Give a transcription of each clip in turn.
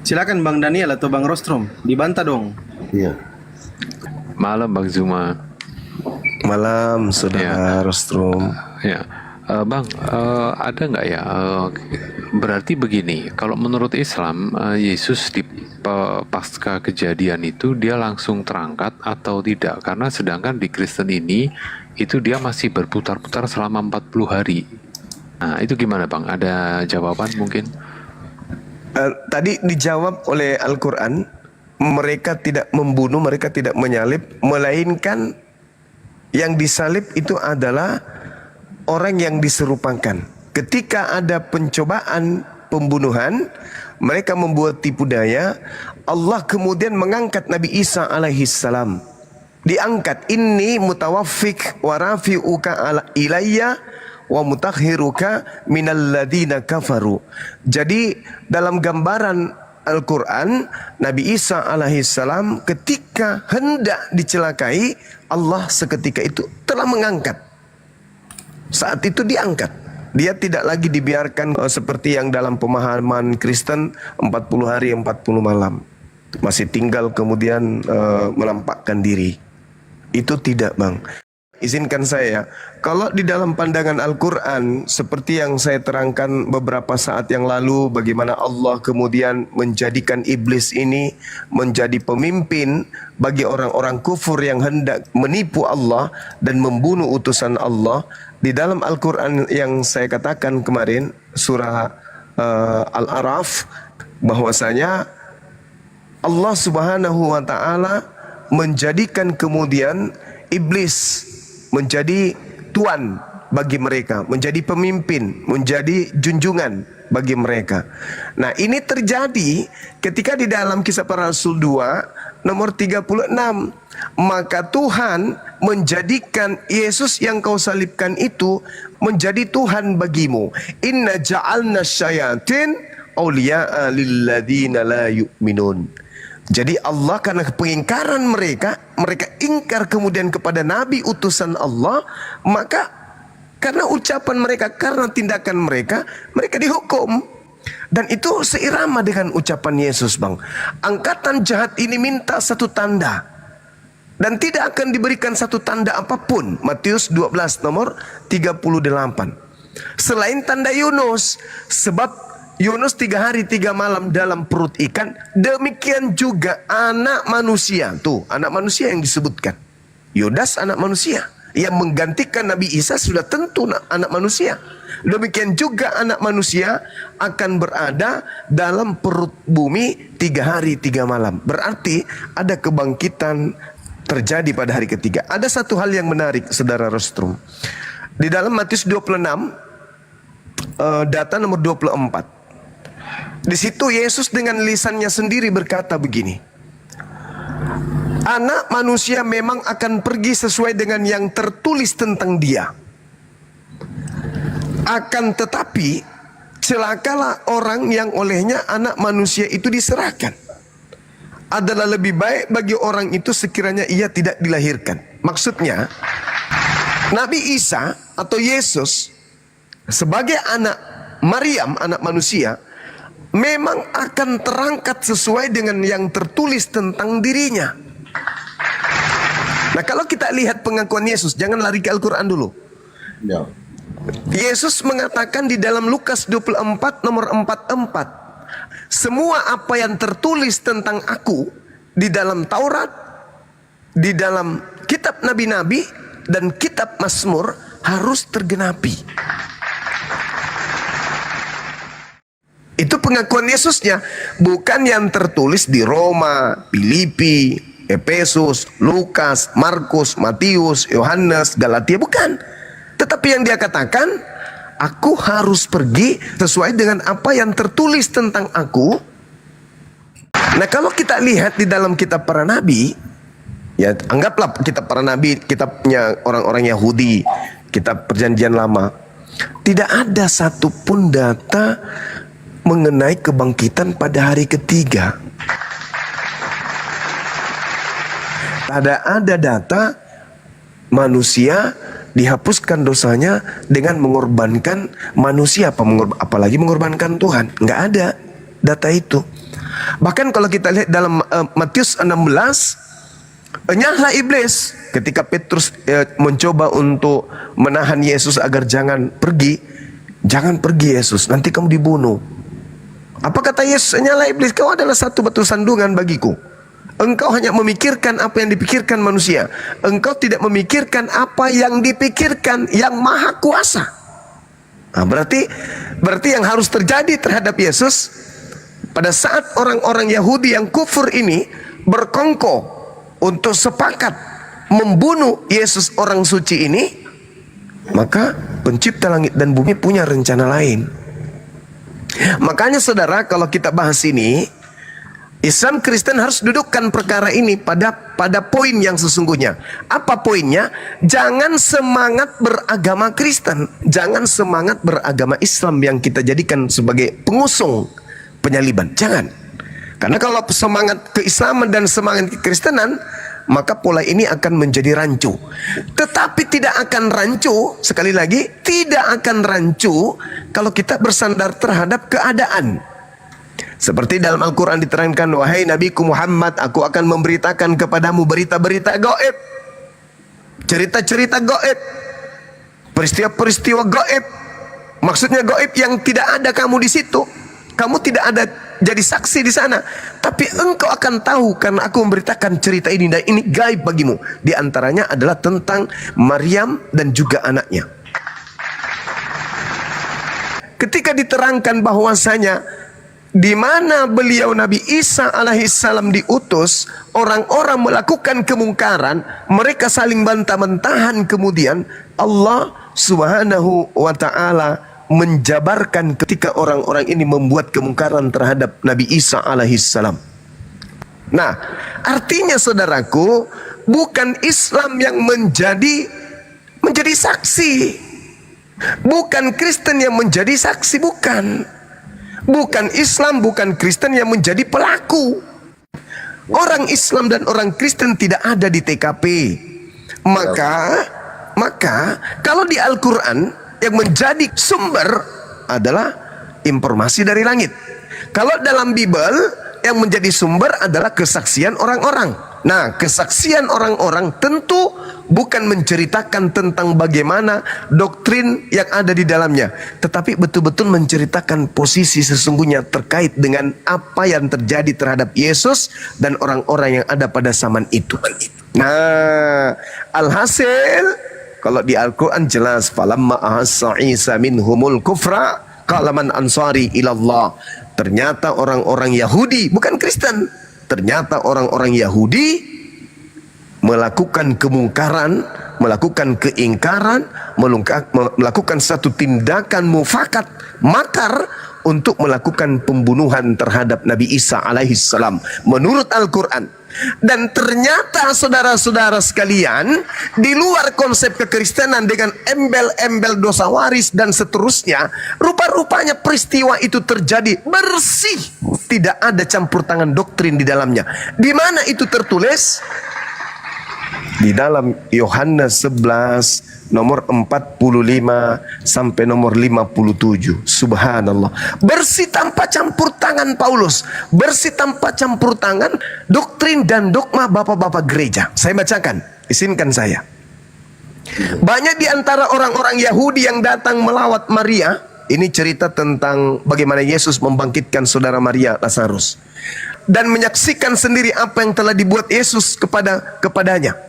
Silakan Bang Daniel atau Bang Rostrom, dibantah dong. Iya. Malam Bang Zuma. Malam, Saudara Rostrum. Ya, Bang, ada nggak ya? Berarti begini, kalau menurut Islam, Yesus di pasca kejadian itu dia langsung terangkat atau tidak? Karena sedangkan di Kristen ini itu dia masih berputar-putar selama 40 hari. Nah, itu gimana Bang? Ada jawaban mungkin? Tadi dijawab oleh Al-Quran, mereka tidak membunuh, mereka tidak menyalib, melainkan yang disalib itu adalah orang yang diserupakan. Ketika ada pencobaan pembunuhan, mereka membuat tipu daya, Allah kemudian mengangkat Nabi Isa alaihissalam. Diangkat, inni mutawaffik wa rafi'uka ala ilayya wa mutakhiruka minal ladina kafaru. Jadi dalam gambaran Al-Quran, Nabi Isa alaihissalam ketika hendak dicelakai, Allah seketika itu telah mengangkat. Saat itu diangkat. Dia tidak lagi dibiarkan seperti yang dalam pemahaman Kristen 40 hari 40 malam. Masih tinggal kemudian menampakkan diri. Itu tidak, Bang. Izinkan saya, kalau di dalam pandangan Al-Quran, seperti yang saya terangkan beberapa saat yang lalu, bagaimana Allah kemudian menjadikan iblis ini menjadi pemimpin bagi orang-orang kufur yang hendak menipu Allah dan membunuh utusan Allah. Di dalam Al-Quran yang saya katakan kemarin, surah Al-A'raf, bahwasanya Allah Subhanahu wa Ta'ala menjadikan kemudian iblis menjadi tuan bagi mereka, menjadi pemimpin, menjadi junjungan bagi mereka. Nah, ini terjadi ketika di dalam Kisah Para Rasul 2 nomor 36, maka Tuhan menjadikan Yesus yang kau salibkan itu menjadi Tuhan bagimu. Inna ja'alna syayatin awliya'a lilladina la yu'minun. Jadi Allah karena pengingkaran mereka ingkar kemudian kepada Nabi utusan Allah, maka karena ucapan mereka, karena tindakan mereka, mereka dihukum. Dan itu seirama dengan ucapan Yesus, Bang. Angkatan jahat ini minta satu tanda, dan tidak akan diberikan satu tanda apapun. Matius 12 nomor 38. Selain tanda Yunus, sebab Yunus 3 hari 3 malam dalam perut ikan, demikian juga anak manusia. Tuh, anak manusia yang disebutkan. Yudas anak manusia. Yang menggantikan Nabi Isa sudah tentu anak manusia. Demikian juga anak manusia akan berada dalam perut bumi 3 hari 3 malam. Berarti ada kebangkitan terjadi pada hari ketiga. Ada satu hal yang menarik, Saudara Rostrum. Di dalam Matius 26, data nomor 24. Di situ Yesus dengan lisannya sendiri berkata begini, anak manusia memang akan pergi sesuai dengan yang tertulis tentang dia. Akan tetapi celakalah orang yang olehnya anak manusia itu diserahkan. Adalah lebih baik bagi orang itu sekiranya ia tidak dilahirkan. Maksudnya, Nabi Isa atau Yesus sebagai anak Maryam, anak manusia, memang akan terangkat sesuai dengan yang tertulis tentang dirinya. Nah, kalau kita lihat pengakuan Yesus, jangan lari ke Al-Quran dulu. Ya. Yesus mengatakan di dalam Lukas 24 nomor 44, semua apa yang tertulis tentang aku di dalam Taurat, di dalam kitab nabi-nabi dan kitab Mazmur harus tergenapi. Itu pengakuan Yesusnya, bukan yang tertulis di Roma, Filipi, Efesus, Lukas, Markus, Matius, Yohanes, Galatia, bukan. Tetapi yang dia katakan, aku harus pergi sesuai dengan apa yang tertulis tentang aku. Nah, kalau kita lihat di dalam kitab para nabi, ya anggaplah kitab para nabi, kitabnya orang-orang Yahudi, kitab perjanjian lama, tidak ada satupun data mengenai kebangkitan pada hari ketiga. Tidak ada data manusia dihapuskan dosanya dengan mengorbankan manusia, apalagi mengorbankan Tuhan. Nggak ada data itu. Bahkan kalau kita lihat dalam Matius 16, enyahlah iblis ketika Petrus mencoba untuk menahan Yesus agar jangan pergi. Jangan pergi Yesus, nanti kamu dibunuh. Apa kata Yesus? Enyahlah iblis, kau adalah satu batu sandungan bagiku. Engkau hanya memikirkan apa yang dipikirkan manusia. Engkau tidak memikirkan apa yang dipikirkan yang maha kuasa. Nah, berarti yang harus terjadi terhadap Yesus pada saat orang-orang Yahudi yang kufur ini berkongko untuk sepakat membunuh Yesus orang suci ini, maka pencipta langit dan bumi punya rencana lain. Makanya saudara, kalau kita bahas ini, Islam Kristen harus dudukkan perkara ini pada poin yang sesungguhnya. Apa poinnya? Jangan semangat beragama Kristen, jangan semangat beragama Islam yang kita jadikan sebagai pengusung penyaliban. Jangan. Karena kalau semangat keislaman dan semangat kekristenan, maka pola ini akan menjadi rancu. Tetapi tidak akan rancu, sekali lagi, tidak akan rancu kalau kita bersandar terhadap keadaan. Seperti dalam Al-Quran diterangkan, wahai Nabiku Muhammad, aku akan memberitakan kepadamu berita-berita gaib, cerita-cerita gaib, peristiwa-peristiwa gaib. Maksudnya gaib yang tidak ada kamu di situ, kamu tidak ada jadi saksi di sana, tapi engkau akan tahu karena aku memberitakan cerita ini, dan ini gaib bagimu. Di antaranya adalah tentang Maryam dan juga anaknya. Ketika diterangkan bahwasanya di mana beliau Nabi Isa alaihissalam diutus, orang-orang melakukan kemungkaran, mereka saling bantah-bantahan, kemudian Allah Subhanahu wa ta'ala menjabarkan ketika orang-orang ini membuat kemungkaran terhadap Nabi Isa alaihissalam. Nah, artinya saudaraku, bukan Islam yang menjadi saksi, bukan Kristen yang menjadi saksi, bukan Islam, bukan Kristen yang menjadi pelaku. Orang Islam dan orang Kristen tidak ada di TKP. Maka kalau di Al-Quran yang menjadi sumber adalah informasi dari langit. Kalau dalam Bible yang menjadi sumber adalah kesaksian orang-orang. Nah, kesaksian orang-orang tentu bukan menceritakan tentang bagaimana doktrin yang ada di dalamnya, tetapi betul-betul menceritakan posisi sesungguhnya terkait dengan apa yang terjadi terhadap Yesus dan orang-orang yang ada pada zaman itu. Nah, alhasil kalau di Al-Quran jelas, falamma ahassa Isa minhumul kufra qala man ansari ilallah. Ternyata orang-orang Yahudi, bukan Kristen, ternyata orang-orang Yahudi melakukan kemungkaran, melakukan keingkaran, melakukan satu tindakan mufakat, makar untuk melakukan pembunuhan terhadap Nabi Isa alaihissalam menurut Al-Quran. Dan ternyata saudara-saudara sekalian, di luar konsep kekristenan dengan embel-embel dosa waris dan seterusnya, rupa-rupanya peristiwa itu terjadi bersih, tidak ada campur tangan doktrin di dalamnya. Di mana itu tertulis? Di dalam Yohanes 11 nomor 45 sampai nomor 57. Subhanallah. Bersih tanpa campur tangan Paulus, bersih tanpa campur tangan doktrin dan dogma bapak-bapak gereja. Saya bacakan, izinkan saya. Banyak di antara orang-orang Yahudi yang datang melawat Maria. Ini cerita tentang bagaimana Yesus membangkitkan saudara Maria Lazarus, dan menyaksikan sendiri apa yang telah dibuat Yesus kepadanya.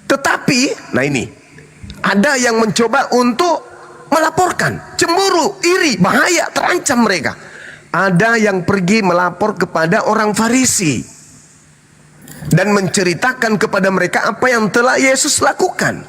Tetapi, nah ini, ada yang mencoba untuk melaporkan, cemburu, iri, bahaya, terancam mereka. Ada yang pergi melapor kepada orang Farisi dan menceritakan kepada mereka apa yang telah Yesus lakukan.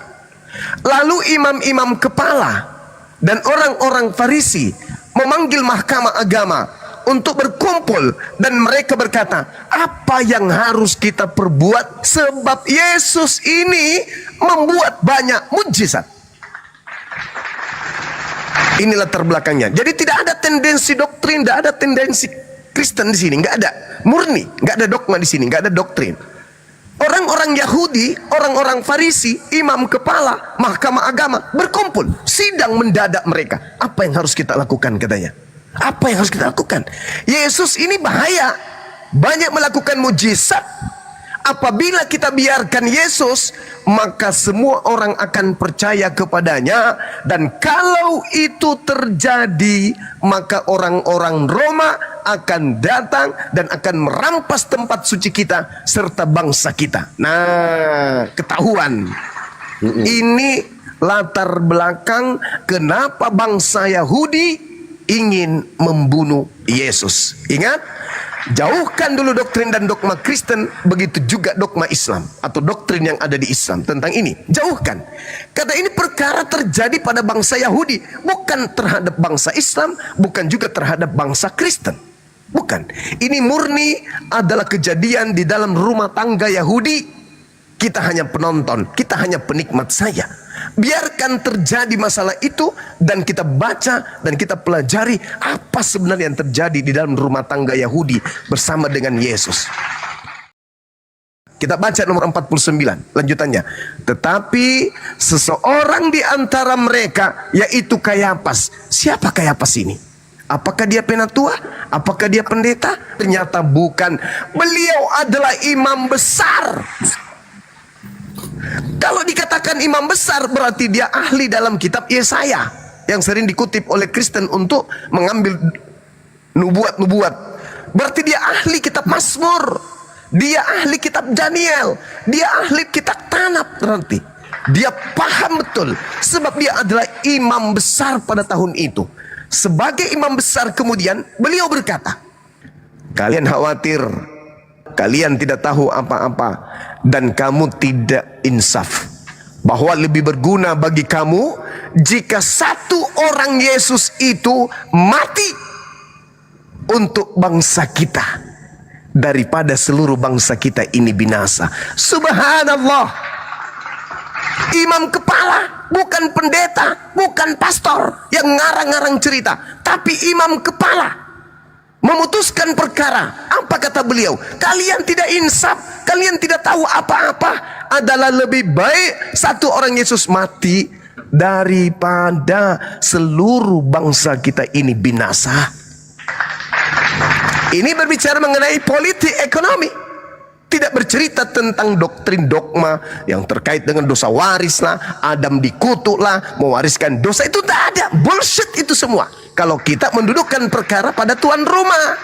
Lalu imam-imam kepala dan orang-orang Farisi memanggil mahkamah agama untuk berkumpul, dan mereka berkata, apa yang harus kita perbuat sebab Yesus ini membuat banyak mujizat. Inilah terbelakangnya. Jadi tidak ada tendensi doktrin, tidak ada tendensi Kristen di sini, nggak ada, murni, nggak ada dogma di sini, nggak ada doktrin. Orang-orang Yahudi, orang-orang Farisi, imam kepala, mahkamah agama berkumpul, sidang mendadak mereka. Apa yang harus kita lakukan katanya? Apa yang harus kita lakukan? Yesus ini bahaya. banyak melakukan mujizat. Apabila kita biarkan Yesus, maka semua orang akan percaya kepadanya. Dan kalau itu terjadi, maka orang-orang Roma akan datang dan akan merampas tempat suci kita serta bangsa kita. Nah, ketahuan. Ini latar belakang kenapa bangsa Yahudi ingin membunuh Yesus. Ingat, jauhkan dulu doktrin dan dogma Kristen, begitu juga dogma Islam atau doktrin yang ada di Islam tentang ini. Jauhkan. Karena ini perkara terjadi pada bangsa Yahudi, bukan terhadap bangsa Islam, bukan juga terhadap bangsa Kristen. Bukan. Ini murni adalah kejadian di dalam rumah tangga Yahudi. Kita hanya penonton, kita hanya penikmat saja. Biarkan terjadi masalah itu dan kita baca dan kita pelajari apa sebenarnya yang terjadi di dalam rumah tangga Yahudi bersama dengan Yesus. Kita baca nomor 49 lanjutannya. Tetapi seseorang di antara mereka, yaitu Kayafas. Siapa Kayafas ini? Apakah dia penatua? Apakah dia pendeta? Ternyata bukan. Beliau adalah imam besar. Kalau dikatakan imam besar, berarti dia ahli dalam kitab Yesaya yang sering dikutip oleh Kristen untuk mengambil nubuat-nubuat. Berarti dia ahli kitab Mazmur, dia ahli kitab Daniel, dia ahli kitab Tanakh. Berarti dia paham betul, sebab dia adalah imam besar pada tahun itu. Sebagai imam besar kemudian beliau berkata, kalian khawatir, kalian tidak tahu apa-apa, dan kamu tidak insaf, bahwa lebih berguna bagi kamu jika satu orang Yesus itu mati untuk bangsa kita daripada seluruh bangsa kita ini binasa. Subhanallah. Imam kepala, bukan pendeta, bukan pastor yang ngarang-ngarang cerita, tapi imam kepala memutuskan perkara. Apa kata beliau? Kalian tidak insaf, kalian tidak tahu apa-apa. Adalah lebih baik satu orang Yesus mati daripada seluruh bangsa kita ini binasa. Ini berbicara mengenai politik ekonomi, tidak bercerita tentang doktrin dogma yang terkait dengan dosa waris lah, Adam dikutuk lah, mewariskan dosa. Itu tak ada, bullshit itu semua. Kalau kita mendudukkan perkara pada tuan rumah.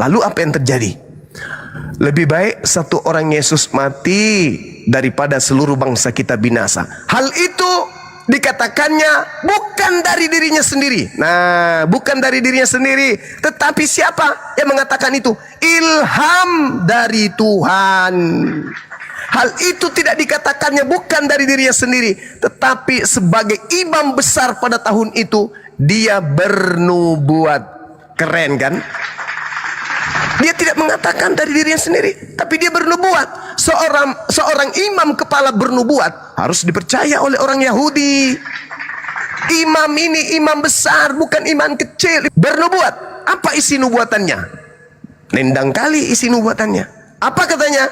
Lalu apa yang terjadi? Lebih baik satu orang Yesus mati daripada seluruh bangsa kita binasa. Hal itu dikatakannya bukan dari dirinya sendiri. Nah, bukan dari dirinya sendiri, tetapi siapa yang mengatakan itu? Ilham dari Tuhan. Hal itu tidak dikatakannya bukan dari dirinya sendiri, tetapi sebagai imam besar pada tahun itu dia bernubuat. Keren kan? Dia tidak mengatakan dari dirinya sendiri, tapi dia bernubuat. Seorang imam kepala bernubuat harus dipercaya oleh orang Yahudi. Imam ini imam besar, bukan imam kecil. Bernubuat. Apa isi nubuatannya? Nendang kali isi nubuatannya. Apa katanya?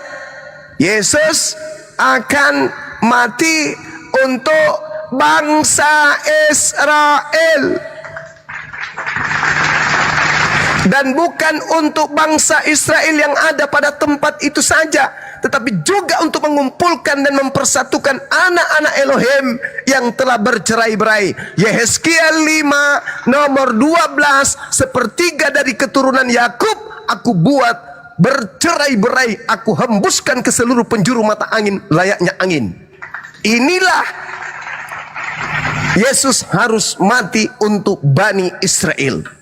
Yesus akan mati untuk bangsa Israel. Dan bukan untuk bangsa Israel yang ada pada tempat itu saja, tetapi juga untuk mengumpulkan dan mempersatukan anak-anak Elohim yang telah bercerai-berai. Yehezkiel 5 nomor 12, sepertiga dari keturunan Yakub aku buat bercerai-berai, aku hembuskan ke seluruh penjuru mata angin layaknya angin. Inilah Yesus harus mati untuk Bani Israel.